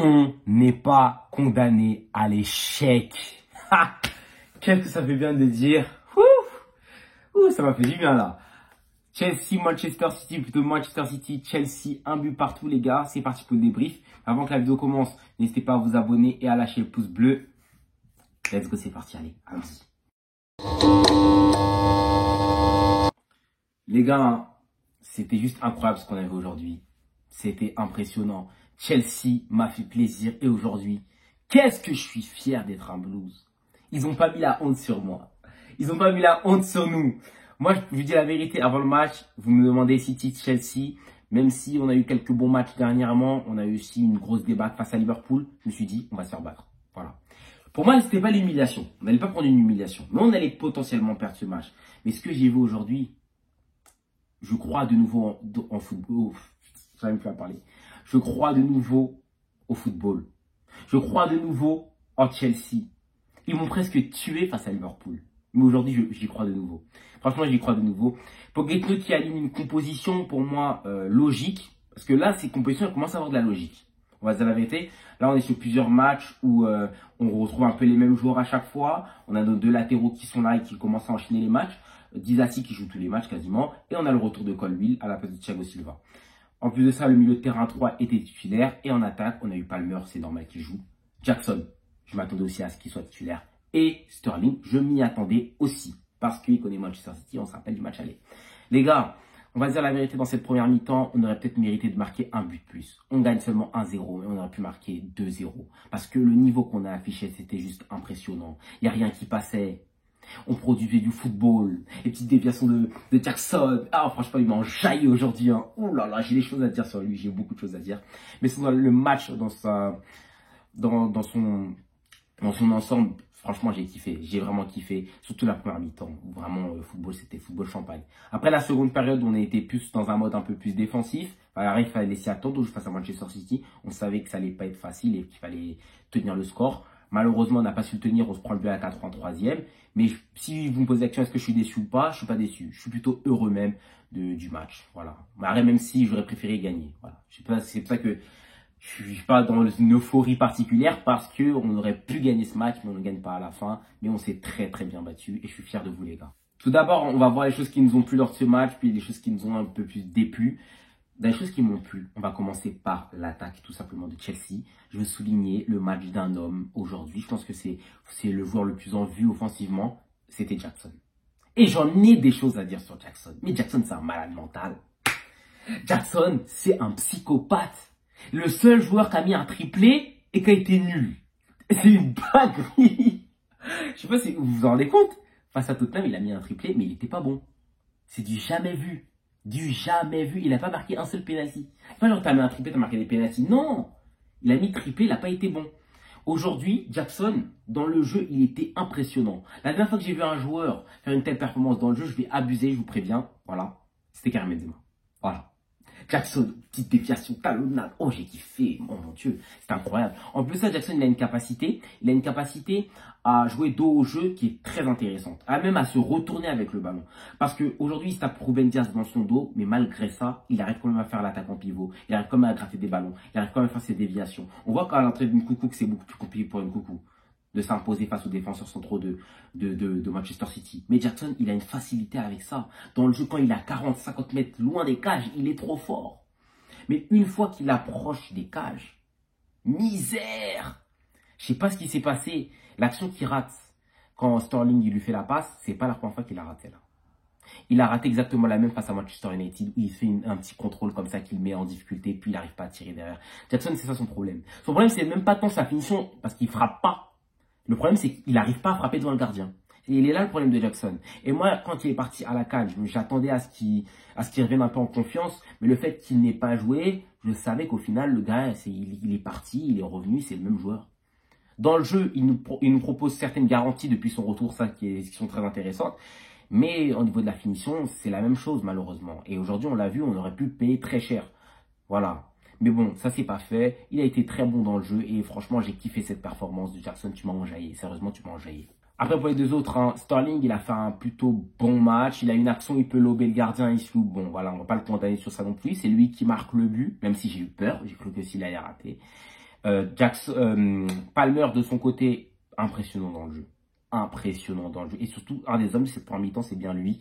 on n'est pas condamné à l'échec. Qu'est-ce que ça fait bien de dire. Ça m'a fait du bien là. Chelsea, Manchester City, plutôt Manchester City, Chelsea, un but partout les gars. C'est parti pour le débrief. Avant que la vidéo commence, n'hésitez pas à vous abonner et à lâcher le pouce bleu. Let's go, c'est parti, allez, allons-y. Les gars, c'était juste incroyable ce qu'on avait aujourd'hui. C'était impressionnant. Chelsea m'a fait plaisir et aujourd'hui, qu'est-ce que je suis fier d'être un Blues. Ils n'ont pas mis la honte sur moi. Ils n'ont pas mis la honte sur nous. Moi, je vous dis la vérité, avant le match, vous me demandez City-Chelsea. Même si on a eu quelques bons matchs dernièrement, on a eu aussi une grosse débatte face à Liverpool. Je me suis dit, on va se faire battre. Voilà. Pour moi, c'était pas l'humiliation. On n'allait pas prendre une humiliation. Mais on allait potentiellement perdre ce match. Mais ce que j'ai vu aujourd'hui, je crois de nouveau en football. J'arrive plus à parler. Je crois de nouveau au football. Je crois de nouveau en Chelsea. Ils m'ont presque tué face à Liverpool. Mais aujourd'hui, j'y crois de nouveau. Franchement, j'y crois de nouveau. Pochettino qui aligne une composition pour moi logique. Parce que là, ces compositions, elles commencent à avoir de la logique. On va se dire la vérité. Là, on est sur plusieurs matchs où on retrouve un peu les mêmes joueurs à chaque fois. On a nos deux latéraux qui sont là et qui commencent à enchaîner les matchs. Disasi qui joue tous les matchs quasiment. Et on a le retour de Colwill à la place de Thiago Silva. En plus de ça, le milieu de terrain 3 était titulaire. Et en attaque, on a eu Palmer, c'est normal qu'il joue. Jackson, je m'attendais aussi à ce qu'il soit titulaire. Et Sterling, je m'y attendais aussi. Parce qu'il connaît Manchester City, on se rappelle du match aller. Les gars, on va dire la vérité, dans cette première mi-temps, on aurait peut-être mérité de marquer un but de plus. On gagne seulement 1-0, mais on aurait pu marquer 2-0. Parce que le niveau qu'on a affiché, c'était juste impressionnant. Il n'y a rien qui passait. On produisait du football. Les petites déviations de Jackson. Ah, franchement, il m'a enjaillé aujourd'hui. Hein. Ouh là là, j'ai des choses à dire sur lui. J'ai beaucoup de choses à dire. Mais c'est le match dans son ensemble. Franchement, j'ai kiffé. J'ai vraiment kiffé. Surtout la première mi-temps. Vraiment, le football, c'était football champagne. Après la seconde période, on a été plus dans un mode un peu plus défensif. Il fallait s'y attendre face à Manchester City. On savait que ça allait pas être facile et qu'il fallait tenir le score. Malheureusement, on n'a pas su le tenir. On se prend le but à la 83e. Mais si vous me posez la question, est-ce que je suis déçu ou pas? Je suis pas déçu. Je suis plutôt heureux même du match. Voilà. Même si j'aurais préféré gagner. Voilà. C'est pour ça que je suis pas dans une euphorie particulière parce qu'on aurait pu gagner ce match, mais on ne gagne pas à la fin. Mais on s'est très très bien battu et je suis fier de vous les gars. Tout d'abord, on va voir les choses qui nous ont plu lors de ce match, puis les choses qui nous ont un peu plus déplu. Dans les choses qui m'ont plu, on va commencer par l'attaque tout simplement de Chelsea. Je veux souligner le match d'un homme aujourd'hui. Je pense que c'est le joueur le plus en vue offensivement. C'était Jackson. Et j'en ai des choses à dire sur Jackson. Mais Jackson, c'est un malade mental. Jackson, c'est un psychopathe. Le seul joueur qui a mis un triplé et qui a été nul. C'est une dinguerie. Je sais pas si vous vous en rendez compte. Face à Tottenham, il a mis un triplé, mais il n'était pas bon. C'est du jamais vu. Du jamais vu. Il n'a pas marqué un seul penalty. C'est pas genre t'as mis un triplé, t'as marqué des penalty. Non. Il a mis triplé, il n'a pas été bon. Aujourd'hui, Jackson, dans le jeu, il était impressionnant. La dernière fois que j'ai vu un joueur faire une telle performance dans le jeu, je vais abuser, je vous préviens. Voilà. C'était Karim Benzema. Voilà. Jackson, petite déviation, talonnade. Oh, j'ai kiffé. Oh mon Dieu, c'est incroyable. En plus de ça, Jackson, il a une capacité à jouer dos au jeu qui est très intéressante. Même à se retourner avec le ballon. Parce qu'aujourd'hui, il se tape Ruben Dias dans son dos, mais malgré ça, il arrive quand même à faire l'attaque en pivot. Il arrive quand même à gratter des ballons. Il arrive quand même à faire ses déviations. On voit qu'à l'entrée d'une Coucou que c'est beaucoup plus compliqué pour une Coucou de s'imposer face aux défenseurs centraux de Manchester City. Mais Jackson, il a une facilité avec ça. Dans le jeu, quand il est à 40-50 mètres loin des cages, il est trop fort. Mais une fois qu'il approche des cages, misère! Je sais pas ce qui s'est passé. L'action qu'il rate quand Sterling il lui fait la passe, c'est pas la première fois qu'il a raté là. Il a raté exactement la même face à Manchester United où il fait un petit contrôle comme ça qu'il met en difficulté puis il n'arrive pas à tirer derrière. Jackson, c'est ça son problème. Son problème, c'est même pas tant sa finition parce qu'il frappe pas. Le problème, c'est qu'il n'arrive pas à frapper devant le gardien. Et il est là le problème de Jackson. Et moi, quand il est parti à la cage, j'attendais à ce qu'il revienne un peu en confiance. Mais le fait qu'il n'ait pas joué, je savais qu'au final, le gars, il est parti, il est revenu, c'est le même joueur. Dans le jeu, il nous propose certaines garanties depuis son retour, ça qui sont très intéressantes. Mais au niveau de la finition, c'est la même chose malheureusement. Et aujourd'hui, on l'a vu, on aurait pu le payer très cher. Voilà. Mais bon, ça c'est pas fait. Il a été très bon dans le jeu et franchement, j'ai kiffé cette performance de Jackson. Tu m'as enjaillé. Sérieusement, tu m'as enjaillé. Après, pour les deux autres, hein, Sterling, il a fait un plutôt bon match. Il a une action, il peut lober le gardien, il se loupe. Bon, voilà, on va pas le condamner sur ça non plus. C'est lui qui marque le but, même si j'ai eu peur. J'ai cru que s'il allait rater. Palmer de son côté, impressionnant dans le jeu. Impressionnant dans le jeu. Et surtout, un des hommes de cette première mi-temps, c'est bien lui.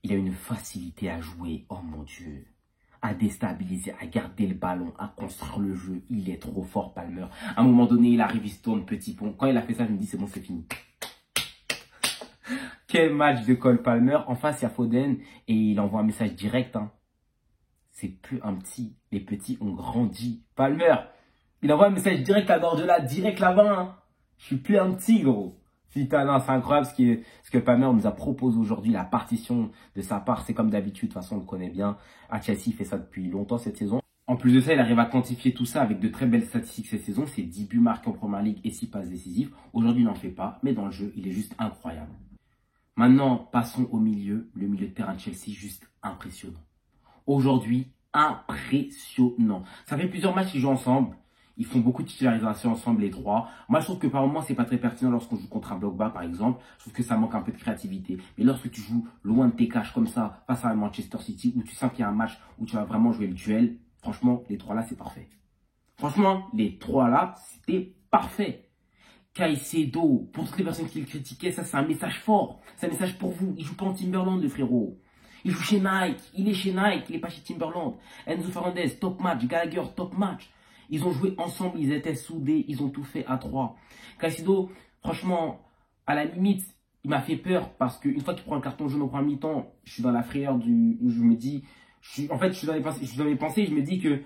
Il a une facilité à jouer. Oh mon Dieu. À déstabiliser, à garder le ballon, à construire le jeu. Il est trop fort, Palmer. À un moment donné, il arrive, il se tourne, petit pont. Quand il a fait ça, je me dis, c'est bon, c'est fini. Quel match de Cole Palmer. En face, il y a Foden et il envoie un message direct. Hein. C'est plus un petit. Les petits ont grandi. Palmer, il envoie un message direct à Guardiola, direct là-bas. Hein. Je suis plus un petit, gros. Putain, non, c'est incroyable ce que Palmer nous a proposé aujourd'hui. La partition de sa part, c'est comme d'habitude. De toute façon, on le connaît bien. À Chelsea, il fait ça depuis longtemps cette saison. En plus de ça, il arrive à quantifier tout ça avec de très belles statistiques cette saison. C'est 10 buts marqués en Première Ligue et 6 passes décisives. Aujourd'hui, il n'en fait pas, mais dans le jeu, il est juste incroyable. Maintenant, passons au milieu. Le milieu de terrain de Chelsea, juste impressionnant. Aujourd'hui, impressionnant. Ça fait plusieurs matchs qu'ils jouent ensemble. Ils font beaucoup de titularisations ensemble, les trois. Moi, je trouve que par moments, c'est pas très pertinent lorsqu'on joue contre un bloc bas, par exemple. Je trouve que ça manque un peu de créativité. Mais lorsque tu joues loin de tes caches comme ça, face à Manchester City, où tu sens qu'il y a un match où tu vas vraiment jouer le duel, franchement, les trois là, c'est parfait. Franchement, les trois là, c'était parfait. Caicedo, pour toutes les personnes qui le critiquaient, ça, c'est un message fort. C'est un message pour vous. Il joue pas en Timberland, le frérot. Il joue chez Nike. Il est chez Nike. Il n'est pas chez Timberland. Enzo Fernandez, top match. Gallagher, top match. Ils ont joué ensemble. Ils étaient soudés. Ils ont tout fait à trois. Caicedo, franchement, à la limite, il m'a fait peur parce qu'une fois qu'il prend le carton jaune au premier mi-temps, je suis dans la frayeur où je me dis, en fait, je suis dans les pensées. Je me dis que,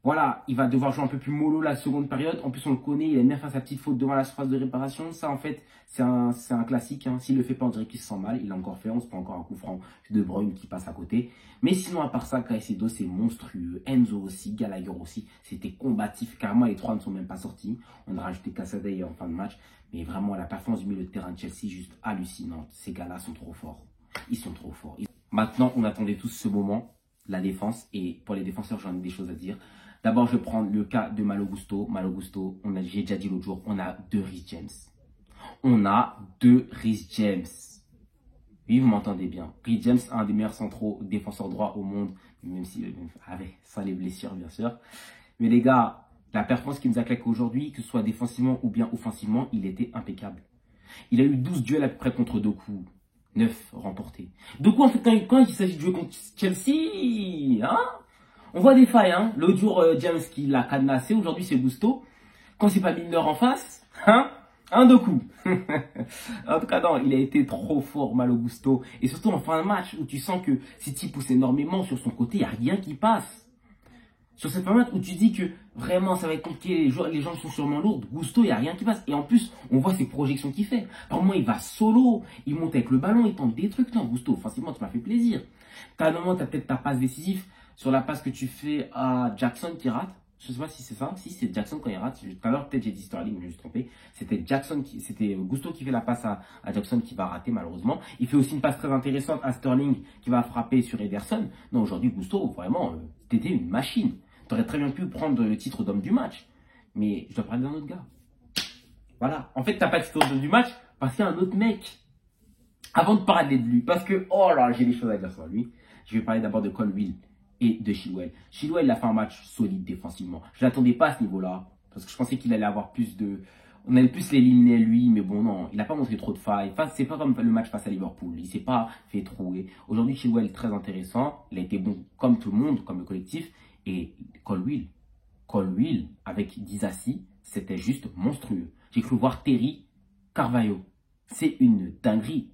voilà, il va devoir jouer un peu plus mollo la seconde période. En plus, on le connaît, il aime bien faire sa petite faute devant la surface de réparation. Ça, en fait, c'est un classique. Hein. S'il le fait pas, on dirait qu'il se sent mal. Il l'a encore fait. On se prend encore un coup franc de Bruyne qui passe à côté. Mais sinon, à part ça, Caicedo, c'est monstrueux. Enzo aussi, Gallagher aussi. C'était combatif. Carrément, les trois ne sont même pas sortis. On a rajouté Casada en fin de match. Mais vraiment, la performance du milieu de terrain de Chelsea, juste hallucinante. Ces gars-là sont trop forts. Ils sont trop forts. Maintenant, on attendait tous ce moment, la défense. Et pour les défenseurs, j'en ai des choses à dire. D'abord, je vais prendre le cas de Malo Gusto. Malo Gusto, j'ai déjà dit l'autre jour, on a deux Reece James. On a deux Reece James. Oui, vous m'entendez bien. Reece James, un des meilleurs centraux défenseurs droits au monde. Même si, avec ça, les blessures, bien sûr. Mais les gars, la performance qu'il nous a claqué aujourd'hui, que ce soit défensivement ou bien offensivement, il était impeccable. Il a eu 12 duels à peu près contre Doku. 9 remportés. Doku, en fait, quand il s'agit de jouer contre Chelsea, hein, on voit des failles, hein. L'autre jour, James qui l'a cadenassé. Aujourd'hui, c'est Gusto. Quand c'est pas Milner en face, hein, un Doku. En tout cas, non, il a été trop fort, Malo Gusto. Et surtout en fin de match, où tu sens que City pousse énormément sur son côté, il n'y a rien qui passe. Sur cette fin de match où tu dis que vraiment, ça va être compliqué, les gens sont sûrement lourds. Gusto, il n'y a rien qui passe. Et en plus, on voit ses projections qu'il fait. Par moment, il va solo, il monte avec le ballon, il tente des trucs. Non, Gusto, forcément, tu m'as fait plaisir. T'as un moment, tu as peut-être ta passe décisive. Sur la passe que tu fais à Jackson qui rate, je sais pas si c'est ça, si c'est Jackson quand il rate, tout à l'heure peut-être j'ai dit Sterling, mais je me suis trompé, c'était Gusto qui fait la passe à Jackson qui va rater malheureusement. Il fait aussi une passe très intéressante à Sterling qui va frapper sur Ederson. Non, aujourd'hui Gusto, vraiment, t'étais une machine. T'aurais très bien pu prendre le titre d'homme du match, mais je dois parler d'un autre gars. Voilà, en fait t'as pas le titre d'homme du match parce qu'il y a un autre mec. Avant de parler de lui, parce que, oh là, j'ai des choses à dire sur lui, je vais parler d'abord de Colwill et de Chilwell. Chilwell, il a fait un match solide défensivement. Je ne l'attendais pas à ce niveau-là, parce que je pensais qu'il allait avoir plus de... On allait plus l'éliminer lui, mais bon, non, il n'a pas montré trop de failles. Enfin, c'est pas comme le match face à Liverpool. Il s'est pas fait trouer. Aujourd'hui, Chilwell est très intéressant. Il a été bon comme tout le monde, comme le collectif. Et Colwill, avec Disasi, c'était juste monstrueux. J'ai cru voir Terry Carvalho. C'est une dinguerie.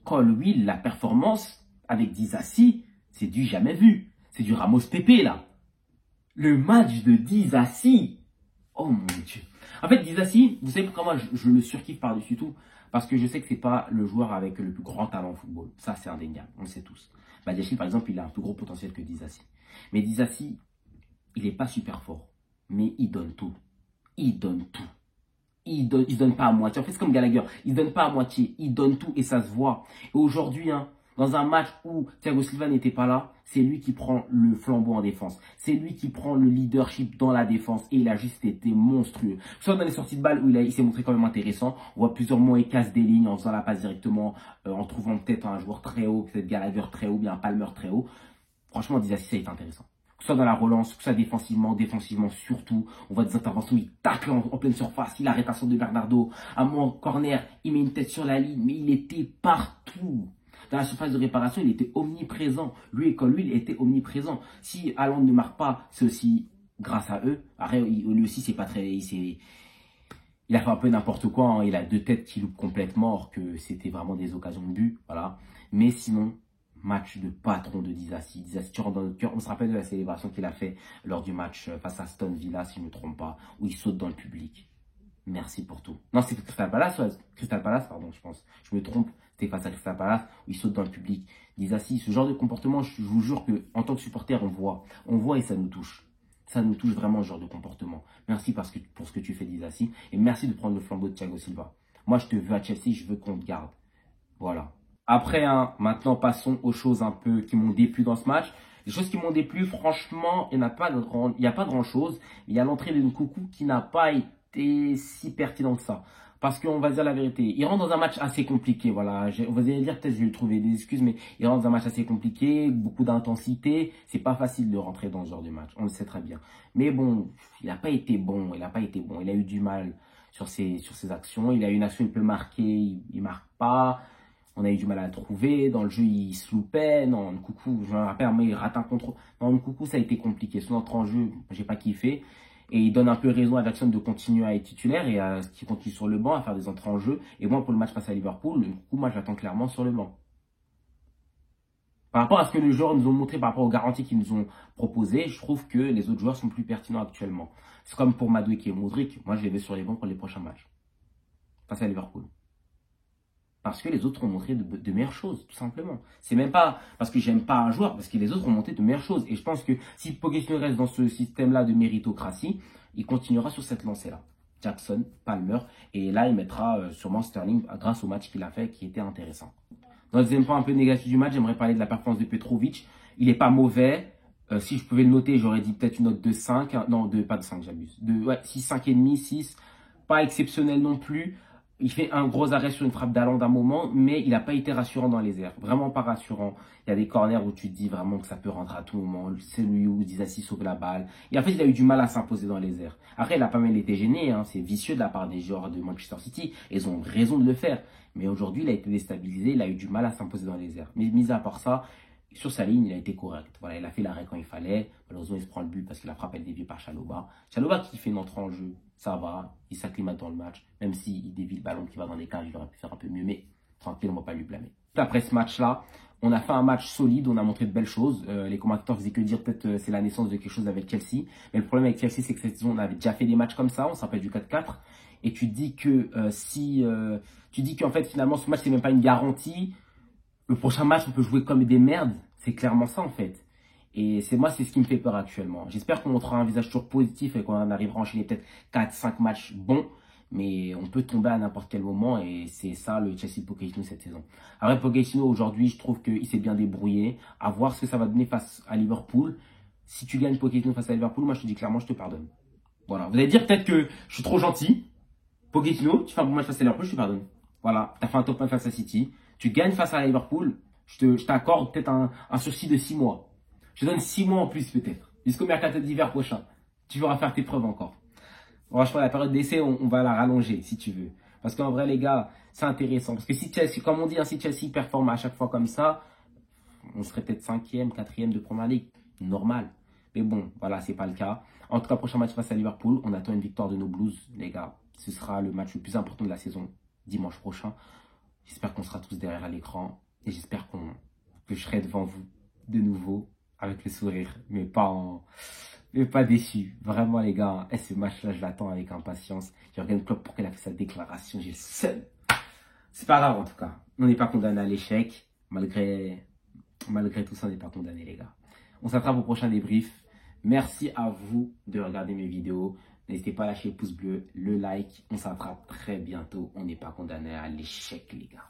Colwill, la performance avec Disasi, c'est du jamais vu. C'est du Ramos Pepe, là. Le match de Disasi. Oh mon Dieu. En fait, Disasi, vous savez pourquoi moi je le surkiffe par-dessus tout? Parce que je sais que c'est pas le joueur avec le plus grand talent au football. Ça, c'est indéniable. On le sait tous. Badiachile, par exemple, il a un plus gros potentiel que Disasi. Mais Disasi, il n'est pas super fort. Mais il donne tout. Il donne tout. Il donne pas à moitié. En fait, c'est comme Gallagher. Il donne pas à moitié. Il donne tout et ça se voit. Et aujourd'hui, hein, dans un match où Thiago Silva n'était pas là, c'est lui qui prend le flambeau en défense. C'est lui qui prend le leadership dans la défense. Et il a juste été monstrueux. Soit dans les sorties de balle où il s'est montré quand même intéressant. On voit plusieurs mots, il casse des lignes en faisant la passe directement, en trouvant peut-être un joueur très haut, peut-être Gallagher très haut, bien Palmer très haut. Franchement, Disasi, ça a été intéressant. ce soit dans la relance, que ce soit défensivement surtout. On voit des interventions, il tacle en pleine surface, il arrête un centre de Bernardo. À mon corner, il met une tête sur la ligne, mais il était partout. Dans la surface de réparation, il était omniprésent. Lui il était omniprésent. Si Haaland ne marque pas, c'est aussi grâce à eux. Après, lui aussi, c'est pas très... Il a fait un peu n'importe quoi. Hein. Il a deux têtes qui loupent complètement, or que c'était vraiment des occasions de but. Voilà. Mais sinon, match de patron de Disasi. Disasi, tu rentres dans notre cœur. On se rappelle de la célébration qu'il a fait lors du match face à Aston Villa, si je ne me trompe pas, où il saute dans le public. Merci pour tout. Non, c'est Crystal Palace, pardon, je pense. Je me trompe. C'était face à Crystal Palace, où il saute dans le public. Disasi, ce genre de comportement, je vous jure que en tant que supporter, on voit et ça nous touche. Ça nous touche vraiment, ce genre de comportement. Merci pour ce que tu fais, Disasi. Et merci de prendre le flambeau de Thiago Silva. Moi, je te veux à Chelsea, je veux qu'on te garde. Voilà. Après, hein, maintenant, passons aux choses un peu qui m'ont déplu dans ce match. Les choses qui m'ont déplu, franchement, il n'y a pas grand-chose. Il y a l'entrée de Nkunku qui n'a pas été si pertinente que ça. Parce qu'on va dire la vérité, il rentre dans un match assez compliqué. Voilà, on va dire peut-être je vais lui trouver des excuses, mais il rentre dans un match assez compliqué, beaucoup d'intensité. C'est pas facile de rentrer dans ce genre de match, on le sait très bien. Mais bon, il n'a pas été bon, il a eu du mal sur ses actions. Il a eu une action, il peut marquer, il marque pas. On a eu du mal à le trouver. Dans le jeu, il se loupait. Non, Nkunku, je me rappelle, mais il rate un contrôle. Non, Nkunku, ça a été compliqué. Son entrée en jeu, j'ai pas kiffé. Et il donne un peu raison à Jackson de continuer à être titulaire et à ce qu'il continue sur le banc, à faire des entrées en jeu. Et moi, pour le match face à Liverpool, Nkunku, moi, j'attends clairement sur le banc. Par rapport à ce que les joueurs nous ont montré, par rapport aux garanties qu'ils nous ont proposées, je trouve que les autres joueurs sont plus pertinents actuellement. C'est comme pour Madueke et Modric. Moi, je les vais sur les bancs pour les prochains matchs. Face à Liverpool. Parce que les autres ont montré de meilleures choses, tout simplement. C'est même pas parce que j'aime pas un joueur, parce que les autres ont montré de meilleures choses. Et je pense que si Pochettino reste dans ce système-là de méritocratie, il continuera sur cette lancée-là. Jackson, Palmer, et là, il mettra sûrement Sterling grâce au match qu'il a fait, qui était intéressant. Dans le deuxième point un peu négatif du match, j'aimerais parler de la performance de Petrovic. Il n'est pas mauvais. Si je pouvais le noter, j'aurais dit peut-être une note de 5. Non, pas de 5, j'abuse. 6, 5,5, 6. Pas exceptionnel non plus. Il fait un gros arrêt sur une frappe d'Haaland d'un moment, mais il n'a pas été rassurant dans les airs. Vraiment pas rassurant. Il y a des corners où tu te dis vraiment que ça peut rentrer à tout moment. Celui où Disasi sauve la balle. Et en fait, il a eu du mal à s'imposer dans les airs. Après, il a pas mal été gêné. Hein. C'est vicieux de la part des joueurs de Manchester City. Ils ont raison de le faire. Mais aujourd'hui, il a été déstabilisé. Il a eu du mal à s'imposer dans les airs. Mais mis à part ça, sur sa ligne, il a été correct. Voilà, il a fait l'arrêt quand il fallait. Malheureusement, il se prend le but parce que la frappe, elle dévie par Chalobah. Chalobah qui fait une entrée en jeu, ça va. Il s'acclimate dans le match. Même s'il dévie le ballon qui va dans les cages, il aurait pu faire un peu mieux. Mais tranquille, on ne va pas lui blâmer. Après ce match-là, on a fait un match solide. On a montré de belles choses. Les commentateurs faisaient que dire peut-être c'est la naissance de quelque chose avec Chelsea. Mais le problème avec Chelsea, c'est que cette saison, on avait déjà fait des matchs comme ça. On s'appelle du 4-4. Et tu te dis que tu dis qu'en fait, finalement, ce match, c'est même pas une garantie. Le prochain match, on peut jouer comme des merdes. C'est clairement ça, en fait. Et c'est ce qui me fait peur actuellement. J'espère qu'on montrera un visage toujours positif et qu'on arrivera à enchaîner peut-être 4-5 matchs bons. Mais on peut tomber à n'importe quel moment et c'est ça le Chelsea Pochettino cette saison. Après, Pochettino, aujourd'hui, je trouve qu'il s'est bien débrouillé. À voir ce que ça va donner face à Liverpool. Si tu gagnes Pochettino face à Liverpool, moi, je te dis clairement, je te pardonne. Voilà. Vous allez dire peut-être que je suis trop gentil. Pochettino, tu fais un bon match face à Liverpool, je te pardonne. Voilà. Tu as fait un top 1 face à City. Tu gagnes face à Liverpool, je t'accorde peut-être un sursis de 6 mois. Je te donne 6 mois en plus peut-être. Jusqu'au mercato d'hiver prochain. Tu vas faire tes preuves encore. Franchement, la période d'essai, on va la rallonger si tu veux. Parce qu'en vrai, les gars, c'est intéressant. Parce que si Chelsea, comme on dit, si Chelsea performe à chaque fois comme ça, on serait peut-être 5e, 4e de Premier League. Normal. Mais bon, voilà, c'est pas le cas. En tout cas, prochain match face à Liverpool, on attend une victoire de nos Blues, les gars. Ce sera le match le plus important de la saison, dimanche prochain. J'espère qu'on sera tous derrière à l'écran. Et j'espère que je serai devant vous de nouveau avec le sourire. Mais pas déçu. Vraiment, les gars, ce match-là, je l'attends avec impatience. Jürgen Klopp, pour qu'elle a fait sa déclaration, j'ai le seul. C'est pas grave, en tout cas. On n'est pas condamné à l'échec. Malgré tout ça, on n'est pas condamné, les gars. On s'attrape au prochain débrief. Merci à vous de regarder mes vidéos. N'hésitez pas à lâcher le pouce bleu, le like. On s'attrape très bientôt. On n'est pas condamné à l'échec, les gars.